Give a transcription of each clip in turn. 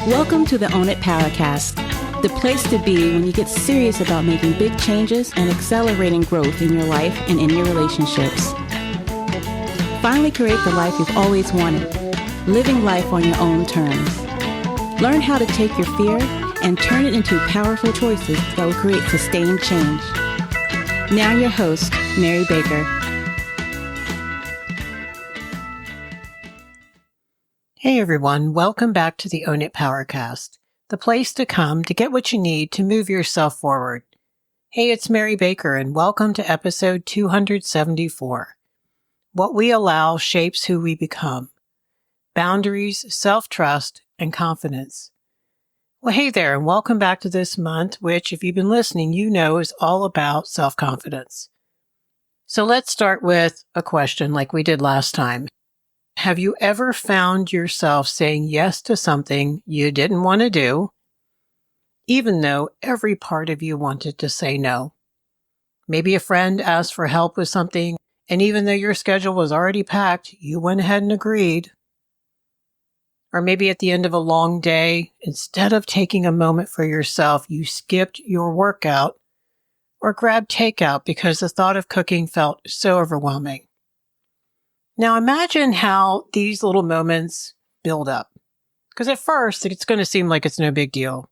Welcome to the Own It Powercast, the place to be when you get serious about making big changes and accelerating growth in your life and in your relationships. Finally create the life you've always wanted, living life on your own terms. Learn how to take your fear and turn it into powerful choices that will create sustained change. Now your host, Mary Baker. Hey everyone, welcome back to the Own It Powercast, the place to come to get what you need to move yourself forward. Hey, it's Mary Baker and welcome to episode 274. What we allow shapes who we become. Boundaries, self-trust, and confidence. Well, hey there, and welcome back to this month, which, if you've been listening, you know is all about self-confidence. So let's start with a question like we did last time. Have you ever found yourself saying yes to something you didn't want to do, even though every part of you wanted to say no? Maybe a friend asked for help with something, and even though your schedule was already packed, you went ahead and agreed. Or maybe at the end of a long day, instead of taking a moment for yourself, you skipped your workout or grabbed takeout because the thought of cooking felt so overwhelming. Now imagine how these little moments build up. Because at first, it's going to seem like it's no big deal.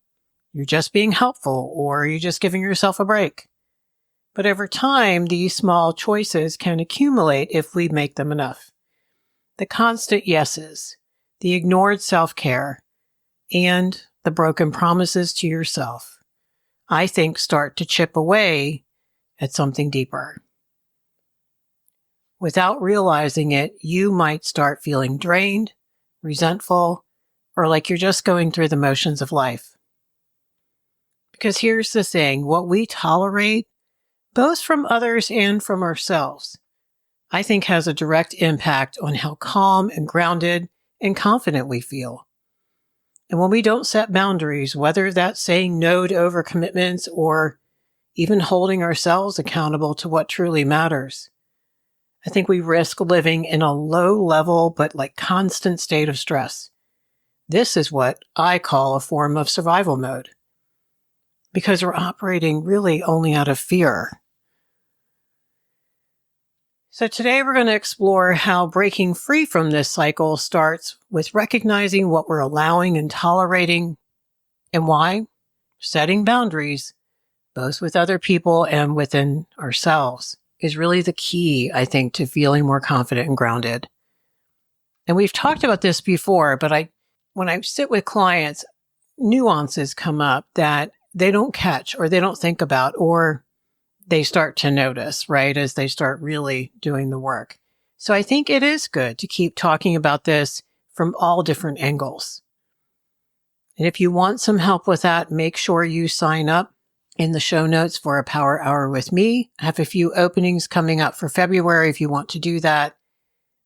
You're just being helpful or you're just giving yourself a break. But over time, these small choices can accumulate if we make them enough. The constant yeses, the ignored self-care, and the broken promises to yourself, I think start to chip away at something deeper. Without realizing it, you might start feeling drained, resentful, or like you're just going through the motions of life. Because here's the thing, what we tolerate, both from others and from ourselves, I think has a direct impact on how calm and grounded and confident we feel. And when we don't set boundaries, whether that's saying no to overcommitments or even holding ourselves accountable to what truly matters, I think we risk living in a low level but constant state of stress. This is what I call a form of survival mode, because we're operating really only out of fear. So today we're going to explore how breaking free from this cycle starts with recognizing what we're allowing and tolerating, and why setting boundaries, both with other people and within ourselves, is really the key, I think, to feeling more confident and grounded. And we've talked about this before, but when I sit with clients, nuances come up that they don't catch or they don't think about, or they start to notice, right, as they start really doing the work. So I think it is good to keep talking about this from all different angles. And if you want some help with that, make sure you sign up in the show notes for a power hour with me. I have a few openings coming up for February if you want to do that.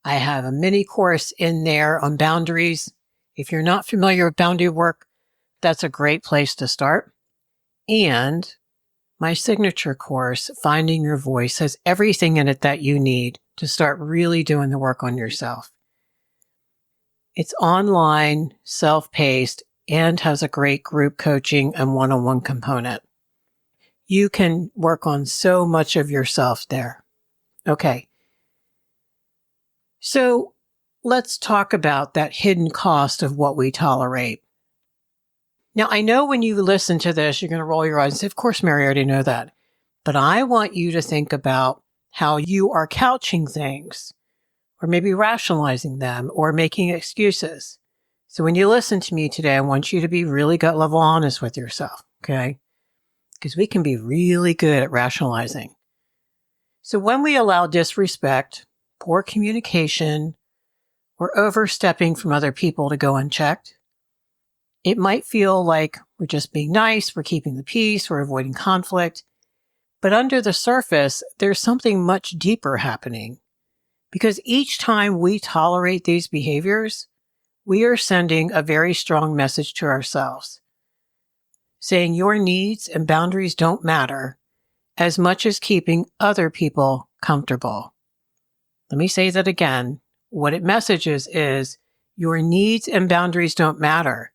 I have a mini course in there on boundaries. If you're not familiar with boundary work, that's a great place to start. And my signature course, Finding Your Voice, has everything in it that you need to start really doing the work on yourself. It's online, self-paced, and has a great group coaching and one-on-one component. You can work on so much of yourself there. Okay. So let's talk about that hidden cost of what we tolerate. Now, I know when you listen to this, you're going to roll your eyes and say, of course, Mary, I already know that. But I want you to think about how you are couching things, or maybe rationalizing them, or making excuses. So when you listen to me today, I want you to be really gut level honest with yourself, okay? Because we can be really good at rationalizing. So when we allow disrespect, poor communication, or overstepping from other people to go unchecked, it might feel like we're just being nice, we're keeping the peace, we're avoiding conflict. But under the surface, there's something much deeper happening. Because each time we tolerate these behaviors, we are sending a very strong message to ourselves, saying your needs and boundaries don't matter as much as keeping other people comfortable. Let me say that again. What it messages is your needs and boundaries don't matter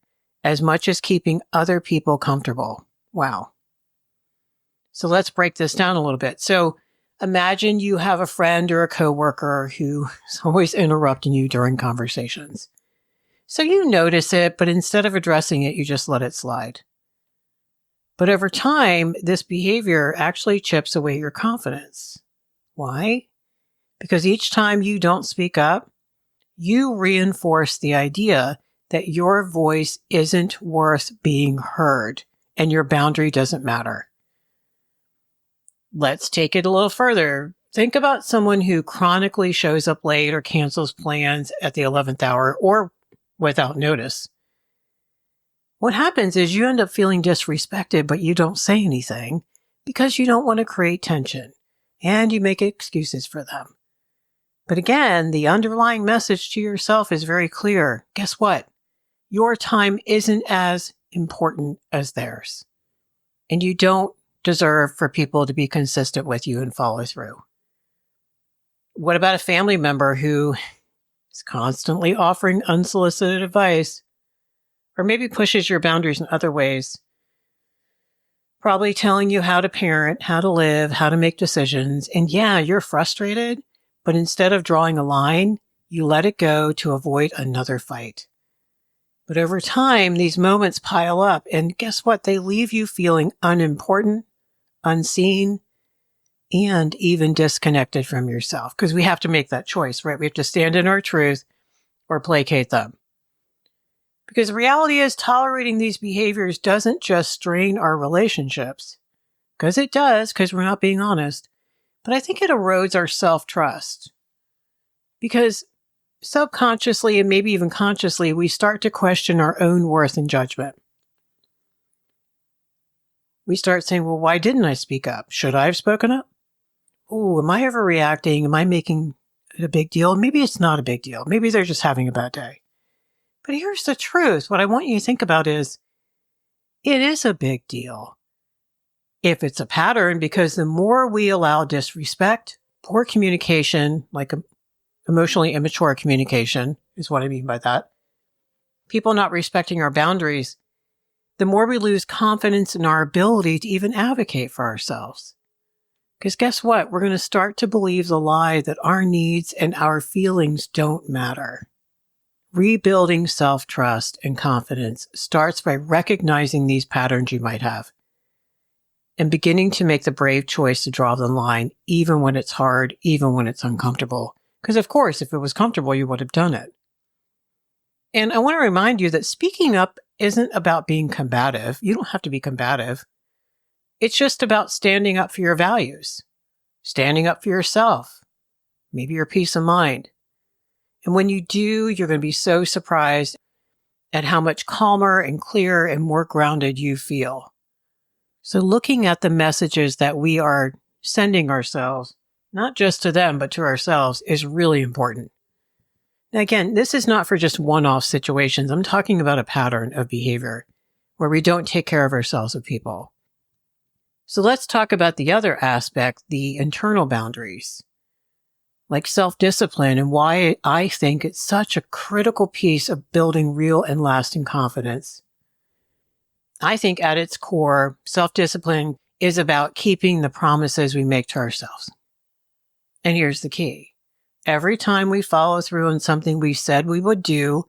as much as keeping other people comfortable. Wow. So let's break this down a little bit. So imagine you have a friend or a coworker who is always interrupting you during conversations. So you notice it, but instead of addressing it, you just let it slide. But over time, this behavior actually chips away your confidence. Why? Because each time you don't speak up, you reinforce the idea that your voice isn't worth being heard and your boundary doesn't matter. Let's take it a little further. Think about someone who chronically shows up late or cancels plans at the 11th hour or without notice. What happens is you end up feeling disrespected, but you don't say anything because you don't want to create tension and you make excuses for them. But again, the underlying message to yourself is very clear. Guess what? Your time isn't as important as theirs. And you don't deserve for people to be consistent with you and follow through. What about a family member who is constantly offering unsolicited advice or maybe pushes your boundaries in other ways? Probably telling you how to parent, how to live, how to make decisions. And yeah, you're frustrated, but instead of drawing a line, you let it go to avoid another fight. But over time, these moments pile up, and guess what? They leave you feeling unimportant, unseen, and even disconnected from yourself. Because we have to make that choice, right? We have to stand in our truth or placate them. Because the reality is tolerating these behaviors doesn't just strain our relationships. Because it does, because we're not being honest. But I think it erodes our self-trust. Because subconsciously and maybe even consciously, we start to question our own worth and judgment. We start saying, well, why didn't I speak up? Should I have spoken up? Oh, am I overreacting? Am I making it a big deal? Maybe it's not a big deal. Maybe they're just having a bad day. But here's the truth. What I want you to think about is, it is a big deal if it's a pattern, because the more we allow disrespect, poor communication, like emotionally immature communication is what I mean by that, people not respecting our boundaries, the more we lose confidence in our ability to even advocate for ourselves. Because guess what? We're going to start to believe the lie that our needs and our feelings don't matter. Rebuilding self-trust and confidence starts by recognizing these patterns you might have and beginning to make the brave choice to draw the line, even when it's hard, even when it's uncomfortable. Because of course, if it was comfortable, you would have done it. And I want to remind you that speaking up isn't about being combative. You don't have to be combative. It's just about standing up for your values, standing up for yourself, maybe your peace of mind. And when you do, you're going to be so surprised at how much calmer and clearer and more grounded you feel. So looking at the messages that we are sending ourselves, not just to them, but to ourselves, is really important. Now, again, this is not for just one-off situations. I'm talking about a pattern of behavior where we don't take care of ourselves with people. So let's talk about the other aspect, the internal boundaries, like self-discipline, and why I think it's such a critical piece of building real and lasting confidence. I think at its core, self-discipline is about keeping the promises we make to ourselves. And here's the key. Every time we follow through on something we said we would do,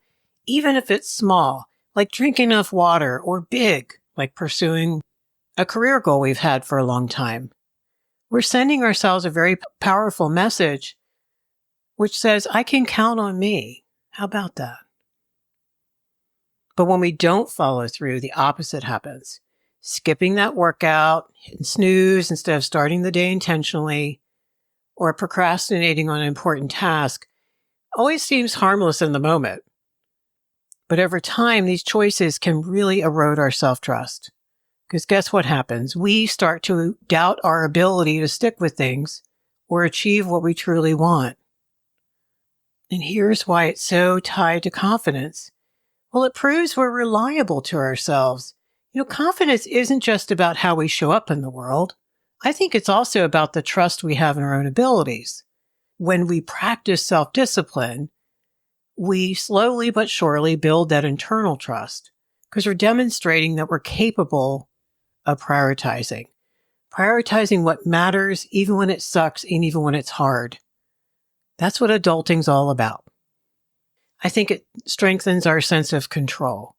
even if it's small, like drinking enough water, or big, like pursuing a career goal we've had for a long time, we're sending ourselves a very powerful message which says, I can count on me. How about that? But when we don't follow through, the opposite happens. Skipping that workout, hitting snooze instead of starting the day intentionally, or procrastinating on an important task always seems harmless in the moment. But over time, these choices can really erode our self-trust. Because guess what happens? We start to doubt our ability to stick with things or achieve what we truly want. And here's why it's so tied to confidence. Well, it proves we're reliable to ourselves. Confidence isn't just about how we show up in the world. I think it's also about the trust we have in our own abilities. When we practice self-discipline, we slowly but surely build that internal trust. because we're demonstrating that we're capable of prioritizing what matters, even when it sucks and even when it's hard. That's what adulting's all about. I think it strengthens our sense of control.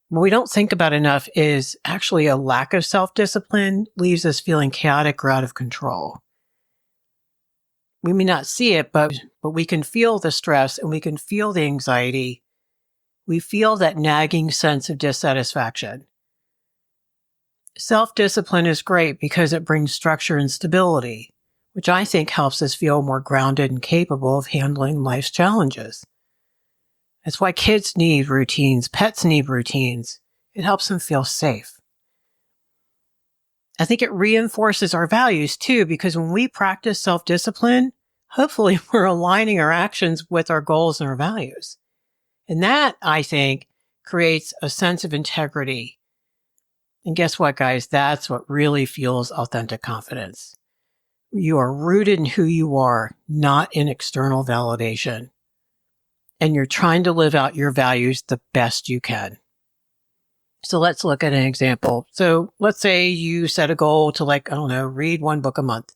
What we don't think about enough is actually a lack of self-discipline leaves us feeling chaotic or out of control. We may not see it, but we can feel the stress and we can feel the anxiety. We feel that nagging sense of dissatisfaction. Self-discipline is great because it brings structure and stability, which I think helps us feel more grounded and capable of handling life's challenges. That's why kids need routines, pets need routines. It helps them feel safe. I think it reinforces our values too, because when we practice self-discipline, hopefully we're aligning our actions with our goals and our values. And that, I think, creates a sense of integrity. And guess what, guys? That's what really fuels authentic confidence. You are rooted in who you are, not in external validation. And you're trying to live out your values the best you can. So let's look at an example. So let's say you set a goal to read one book a month.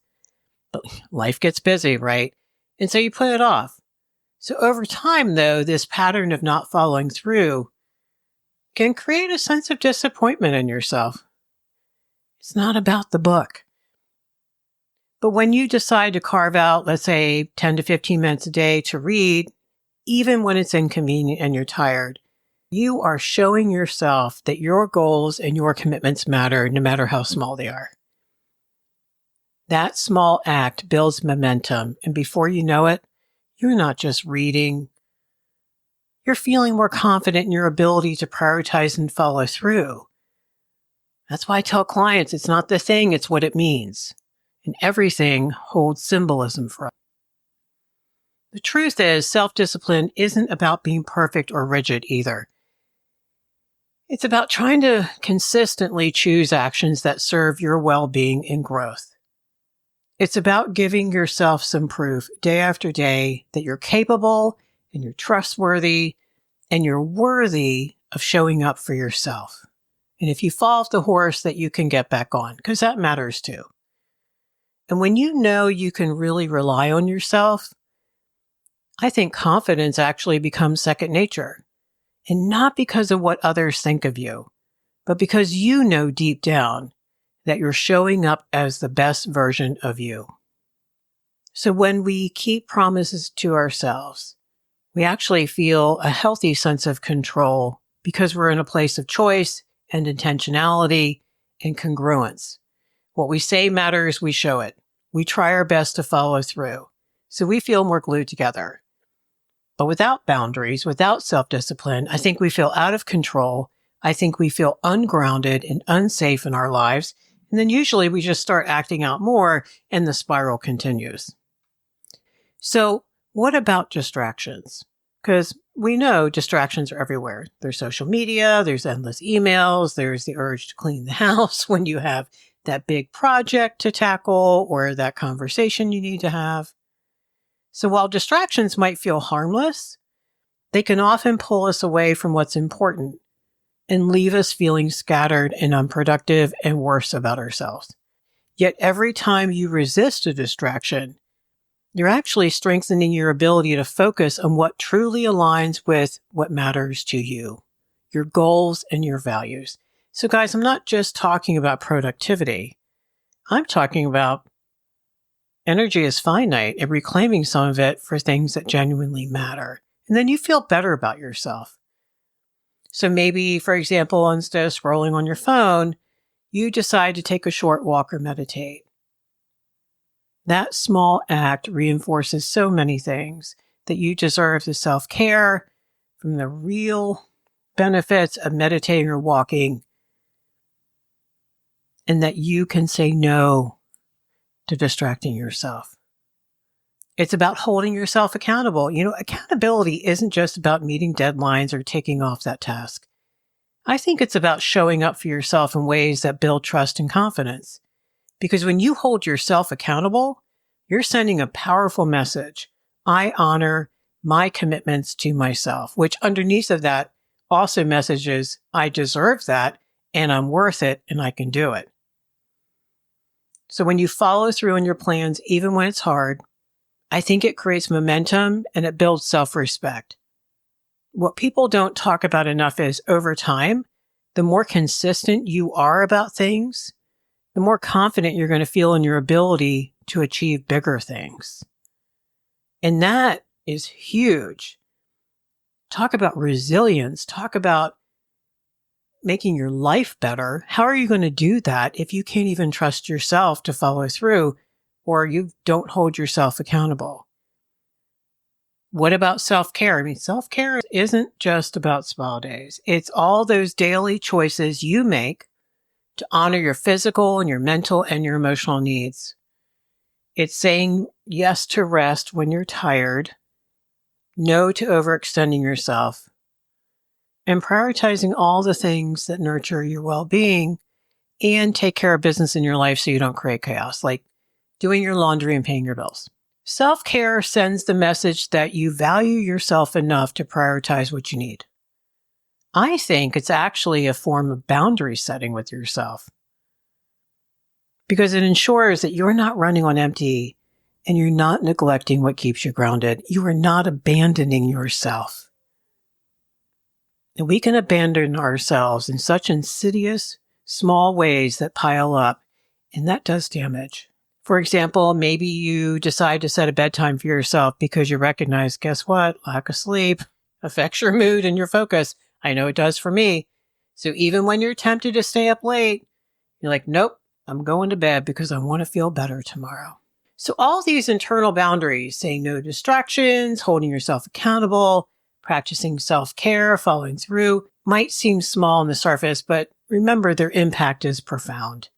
But life gets busy, right? And so you put it off. So over time, though, this pattern of not following through can create a sense of disappointment in yourself. It's not about the book. But when you decide to carve out, let's say, 10 to 15 minutes a day to read, even when it's inconvenient and you're tired, you are showing yourself that your goals and your commitments matter, no matter how small they are. That small act builds momentum, and before you know it, you're not just reading. You're feeling more confident in your ability to prioritize and follow through. That's why I tell clients it's not the thing, it's what it means. And everything holds symbolism for us. The truth is, self-discipline isn't about being perfect or rigid either. It's about trying to consistently choose actions that serve your well-being and growth. It's about giving yourself some proof day after day that you're capable and you're trustworthy and you're worthy of showing up for yourself. And if you fall off the horse, that you can get back on, because that matters too. And when you know you can really rely on yourself, I think confidence actually becomes second nature. And not because of what others think of you, but because you know deep down that you're showing up as the best version of you. So when we keep promises to ourselves, we actually feel a healthy sense of control because we're in a place of choice and intentionality and congruence. What we say matters, we show it. We try our best to follow through. So we feel more glued together. But without boundaries, without self-discipline, I think we feel out of control. I think we feel ungrounded and unsafe in our lives. And then usually we just start acting out more and the spiral continues. So what about distractions? Because we know distractions are everywhere. There's social media, there's endless emails, there's the urge to clean the house when you have that big project to tackle or that conversation you need to have. So while distractions might feel harmless, they can often pull us away from what's important and leave us feeling scattered and unproductive and worse about ourselves. Yet every time you resist a distraction, you're actually strengthening your ability to focus on what truly aligns with what matters to you, your goals and your values. So guys, I'm not just talking about productivity. I'm talking about energy is finite and reclaiming some of it for things that genuinely matter. And then you feel better about yourself. So maybe, for example, instead of scrolling on your phone, you decide to take a short walk or meditate. That small act reinforces so many things that you deserve the self-care from the real benefits of meditating or walking, and that you can say no to distracting yourself. It's about holding yourself accountable. Accountability isn't just about meeting deadlines or taking off that task. I think it's about showing up for yourself in ways that build trust and confidence. Because when you hold yourself accountable, you're sending a powerful message. I honor my commitments to myself, which underneath of that also messages, I deserve that and I'm worth it and I can do it. So when you follow through on your plans, even when it's hard, I think it creates momentum and it builds self-respect. What people don't talk about enough is over time, the more consistent you are about things, the more confident you're going to feel in your ability to achieve bigger things. And that is huge. Talk about resilience. Talk about making your life better. How are you going to do that if you can't even trust yourself to follow through or you don't hold yourself accountable? What about self-care? I mean, self-care isn't just about spa days. It's all those daily choices you make to honor your physical and your mental and your emotional needs. It's saying yes to rest when you're tired, no to overextending yourself, and prioritizing all the things that nurture your well-being and take care of business in your life so you don't create chaos, like doing your laundry and paying your bills. Self-care sends the message that you value yourself enough to prioritize what you need. I think it's actually a form of boundary setting with yourself because it ensures that you're not running on empty and you're not neglecting what keeps you grounded. You are not abandoning yourself. And we can abandon ourselves in such insidious, small ways that pile up, and that does damage. For example, maybe you decide to set a bedtime for yourself because you recognize, guess what? Lack of sleep affects your mood and your focus. I know it does for me. So even when you're tempted to stay up late, you're like, nope, I'm going to bed because I want to feel better tomorrow. So all these internal boundaries, saying no to distractions, holding yourself accountable, practicing self-care, following through, might seem small on the surface, but remember their impact is profound.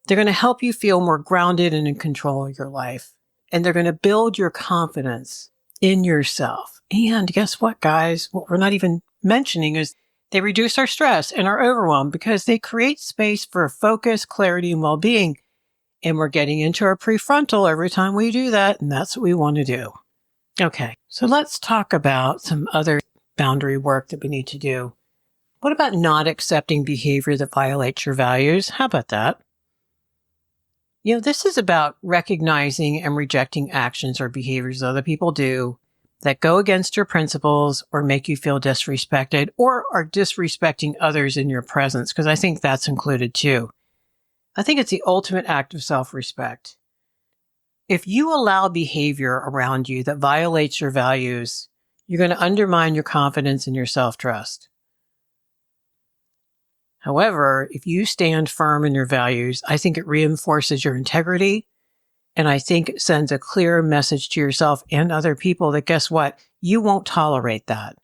They're going to help you feel more grounded and in control of your life. And they're going to build your confidence in yourself. And guess what, guys? What we're not even mentioning is they reduce our stress and our overwhelm because they create space for focus, clarity, and well-being. And we're getting into our prefrontal every time we do that. And that's what we want to do. Okay, so let's talk about some other boundary work that we need to do. What about not accepting behavior that violates your values? How about that? You know, this is about recognizing and rejecting actions or behaviors other people do that go against your principles or make you feel disrespected or are disrespecting others in your presence, because I think that's included too. I think it's the ultimate act of self-respect. If you allow behavior around you that violates your values, you're going to undermine your confidence and your self-trust. However, if you stand firm in your values, I think it reinforces your integrity, and I think it sends a clear message to yourself and other people that guess what? You won't tolerate that.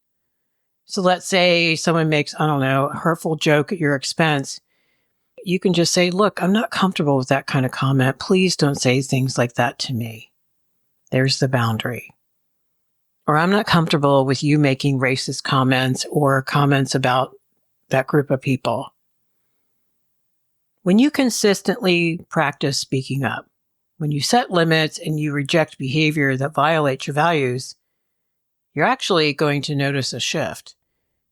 So let's say someone makes, a hurtful joke at your expense. You can just say, look, I'm not comfortable with that kind of comment. Please don't say things like that to me. There's the boundary. Or I'm not comfortable with you making racist comments or comments about that group of people. When you consistently practice speaking up, when you set limits and you reject behavior that violates your values, you're actually going to notice a shift.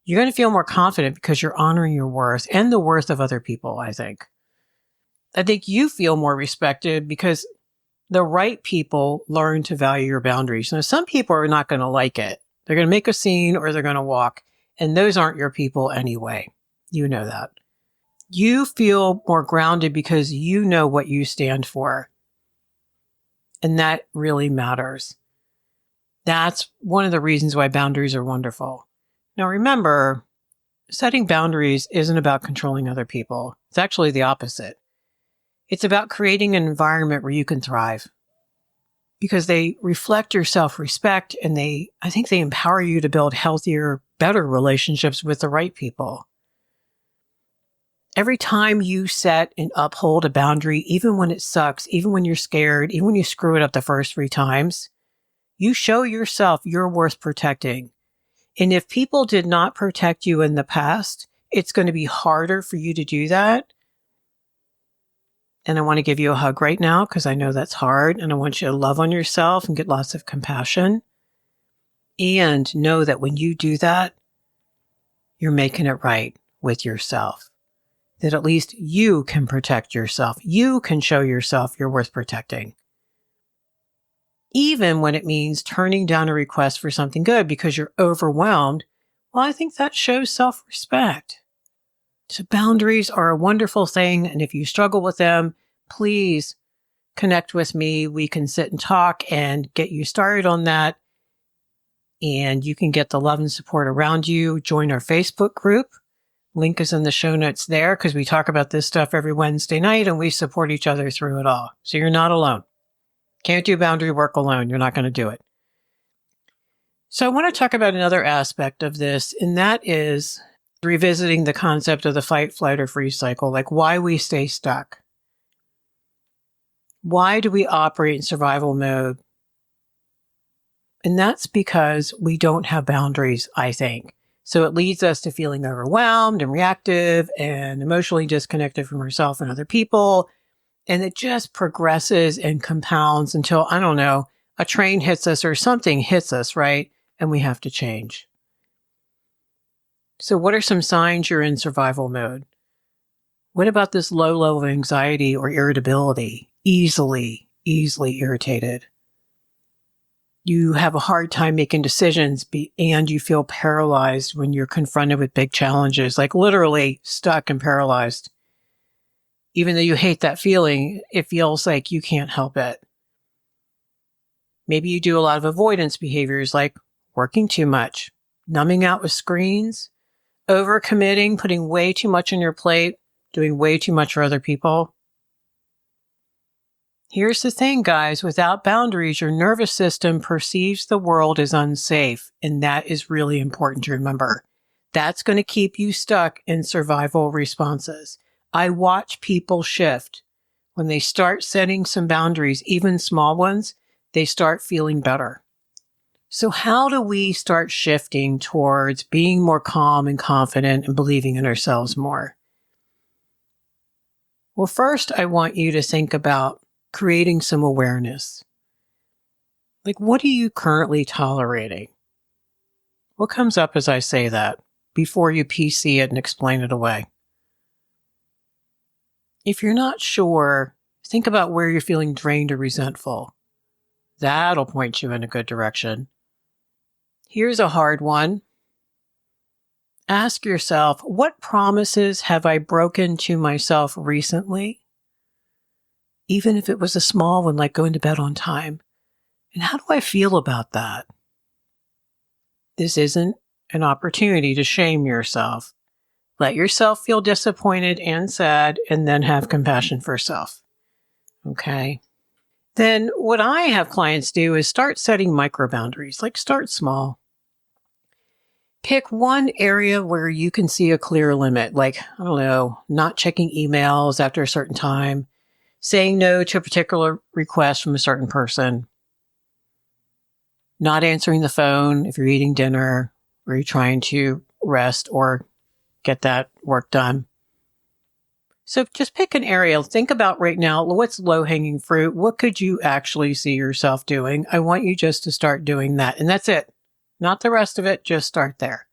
You're going to feel more confident because you're honoring your worth and the worth of other people, I think. I think you feel more respected because the right people learn to value your boundaries. Now, some people are not going to like it. They're going to make a scene or they're going to walk. And those aren't your people anyway. You know that. You feel more grounded because you know what you stand for. And that really matters. That's one of the reasons why boundaries are wonderful. Now remember, setting boundaries isn't about controlling other people. It's actually the opposite. It's about creating an environment where you can thrive. Because they reflect your self-respect and I think they empower you to build healthier, better relationships with the right people. Every time you set and uphold a boundary, even when it sucks, even when you're scared, even when you screw it up the first 3 times, you show yourself you're worth protecting. And if people did not protect you in the past, it's going to be harder for you to do that. And I want to give you a hug right now because I know that's hard. And I want you to love on yourself and get lots of compassion. And know that when you do that, you're making it right with yourself. That at least you can protect yourself. You can show yourself you're worth protecting. Even when it means turning down a request for something good because you're overwhelmed, well, I think that shows self-respect. So boundaries are a wonderful thing. And if you struggle with them, please connect with me. We can sit and talk and get you started on that. And you can get the love and support around you. Join our Facebook group. Link is in the show notes there because we talk about this stuff every Wednesday night and we support each other through it all. So you're not alone. Can't do boundary work alone. You're not going to do it. So I want to talk about another aspect of this, and that is revisiting the concept of the fight, flight, or freeze cycle, like why we stay stuck. Why do we operate in survival mode? And that's because we don't have boundaries, I think. So it leads us to feeling overwhelmed and reactive and emotionally disconnected from ourselves and other people. And it just progresses and compounds until, I don't know, a train hits us or something hits us, right? And we have to change. So what are some signs you're in survival mode? What about this low level of anxiety or irritability? Easily irritated. You have a hard time making decisions and you feel paralyzed when you're confronted with big challenges, like literally stuck and paralyzed. Even though you hate that feeling, it feels like you can't help it. Maybe you do a lot of avoidance behaviors like working too much, numbing out with screens, overcommitting, putting way too much on your plate, doing way too much for other people. Here's the thing, guys. Without boundaries, your nervous system perceives the world as unsafe, and that is really important to remember. That's going to keep you stuck in survival responses. I watch people shift. When they start setting some boundaries, even small ones, they start feeling better. So how do we start shifting towards being more calm and confident and believing in ourselves more? Well, first, I want you to think about creating some awareness. Like, what are you currently tolerating? What comes up as I say that before you PC it and explain it away? If you're not sure, think about where you're feeling drained or resentful. That'll point you in a good direction. Here's a hard one. Ask yourself, what promises have I broken to myself recently? Even if it was a small one, like going to bed on time. And how do I feel about that? This isn't an opportunity to shame yourself. Let yourself feel disappointed and sad, and then have compassion for self. Okay? Then what I have clients do is start setting micro boundaries, like start small. Pick one area where you can see a clear limit, like, I don't know, not checking emails after a certain time, saying no to a particular request from a certain person, not answering the phone if you're eating dinner or you're trying to rest or get that work done. So just pick an area. Think about right now, what's low-hanging fruit? What could you actually see yourself doing? I want you just to start doing that. And that's it. Not the rest of it. Just start there.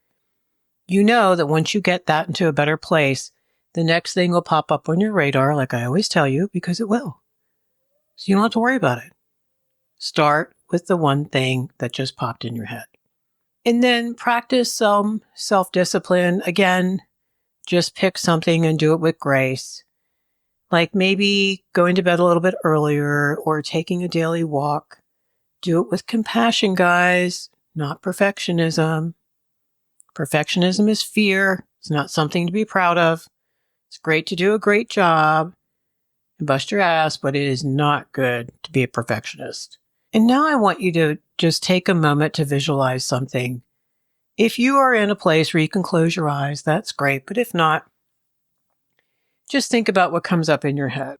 You know that once you get that into a better place, the next thing will pop up on your radar, like I always tell you, because it will. So you don't have to worry about it. Start with the one thing that just popped in your head. And then practice some self-discipline. Again, just pick something and do it with grace. Like maybe going to bed a little bit earlier or taking a daily walk. Do it with compassion, guys, not perfectionism. Perfectionism is fear. It's not something to be proud of. It's great to do a great job and bust your ass, but it is not good to be a perfectionist. And now I want you to just take a moment to visualize something. If you are in a place where you can close your eyes, that's great. But if not, just think about what comes up in your head.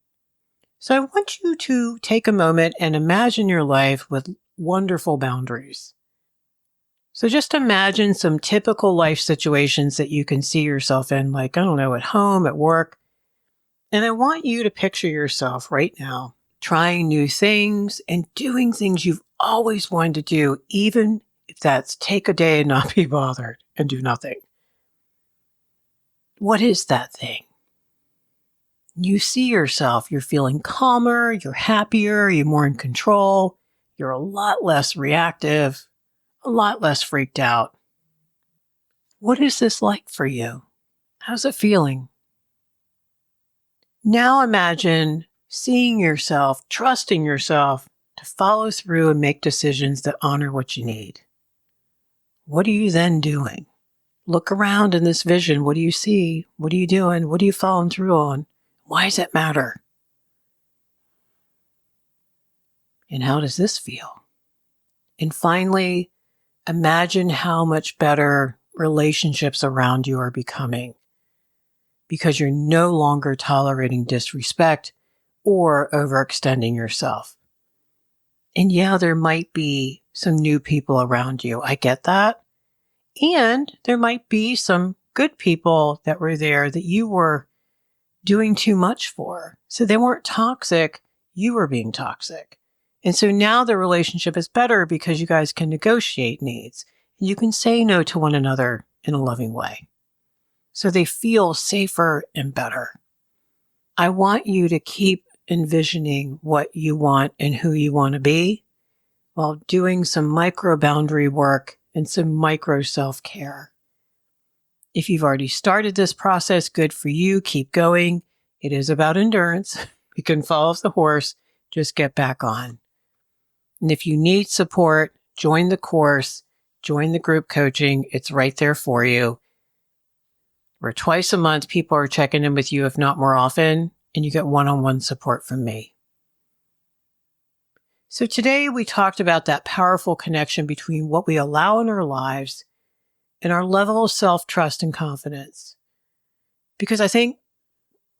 So I want you to take a moment and imagine your life with wonderful boundaries. So just imagine some typical life situations that you can see yourself in, like, I don't know, at home, at work. And I want you to picture yourself right now trying new things and doing things you've always wanted to do, even if that's take a day and not be bothered and do nothing. What is that thing? You see yourself, you're feeling calmer, you're happier, you're more in control, you're a lot less reactive, a lot less freaked out. What is this like for you? How's it feeling? Now imagine seeing yourself, trusting yourself to follow through and make decisions that honor what you need. What are you then doing? Look around in this vision. What do you see? What are you doing? What are you following through on? Why does it matter? And how does this feel? And finally, imagine how much better relationships around you are becoming because you're no longer tolerating disrespect or overextending yourself. And yeah, there might be some new people around you. I get that. And there might be some good people that were there that you were doing too much for. So they weren't toxic. You were being toxic. And so now the relationship is better because you guys can negotiate needs. And you can say no to one another in a loving way. So they feel safer and better. I want you to keep envisioning what you want and who you want to be while doing some micro boundary work and some micro self-care. If you've already started this process, good for you. Keep going. It is about endurance. You can fall off the horse. Just get back on. And if you need support, join the course, join the group coaching. It's right there for you. Where twice a month, people are checking in with you, if not more often, and you get one-on-one support from me. So today we talked about that powerful connection between what we allow in our lives and our level of self-trust and confidence. Because I think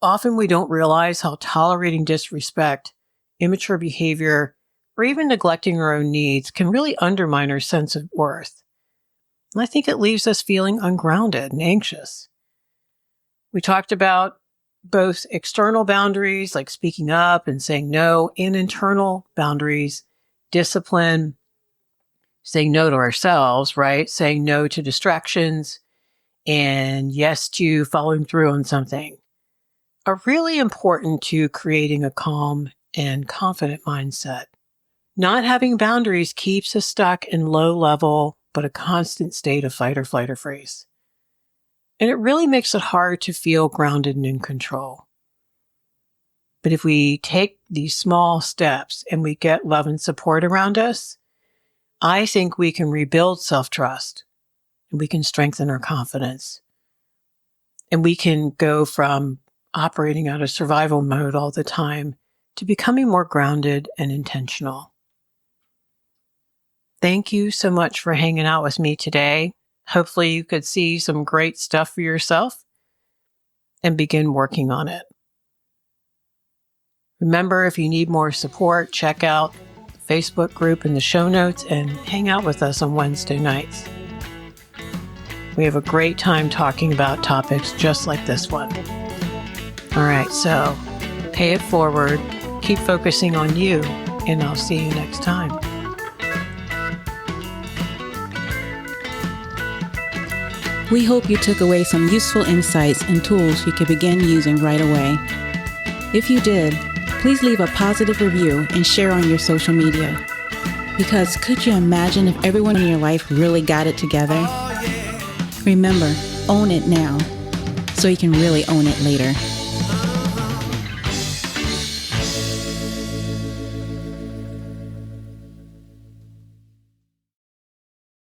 often we don't realize how tolerating disrespect, immature behavior, or even neglecting our own needs can really undermine our sense of worth. And I think it leaves us feeling ungrounded and anxious. We talked about both external boundaries like speaking up and saying no, and internal boundaries, discipline, saying no to ourselves, right? Saying no to distractions and yes to following through on something are really important to creating a calm and confident mindset. Not having boundaries keeps us stuck in low level, but a constant state of fight or flight or freeze. And it really makes it hard to feel grounded and in control. But if we take these small steps and we get love and support around us, I think we can rebuild self-trust and we can strengthen our confidence. And we can go from operating out of survival mode all the time to becoming more grounded and intentional. Thank you so much for hanging out with me today. Hopefully you could see some great stuff for yourself and begin working on it. Remember, if you need more support, check out the Facebook group in the show notes and hang out with us on Wednesday nights. We have a great time talking about topics just like this one. All right, so pay it forward, keep focusing on you, and I'll see you next time. We hope you took away some useful insights and tools you could begin using right away. If you did, please leave a positive review and share on your social media. Because could you imagine if everyone in your life really got it together? Remember, own it now, so you can really own it later.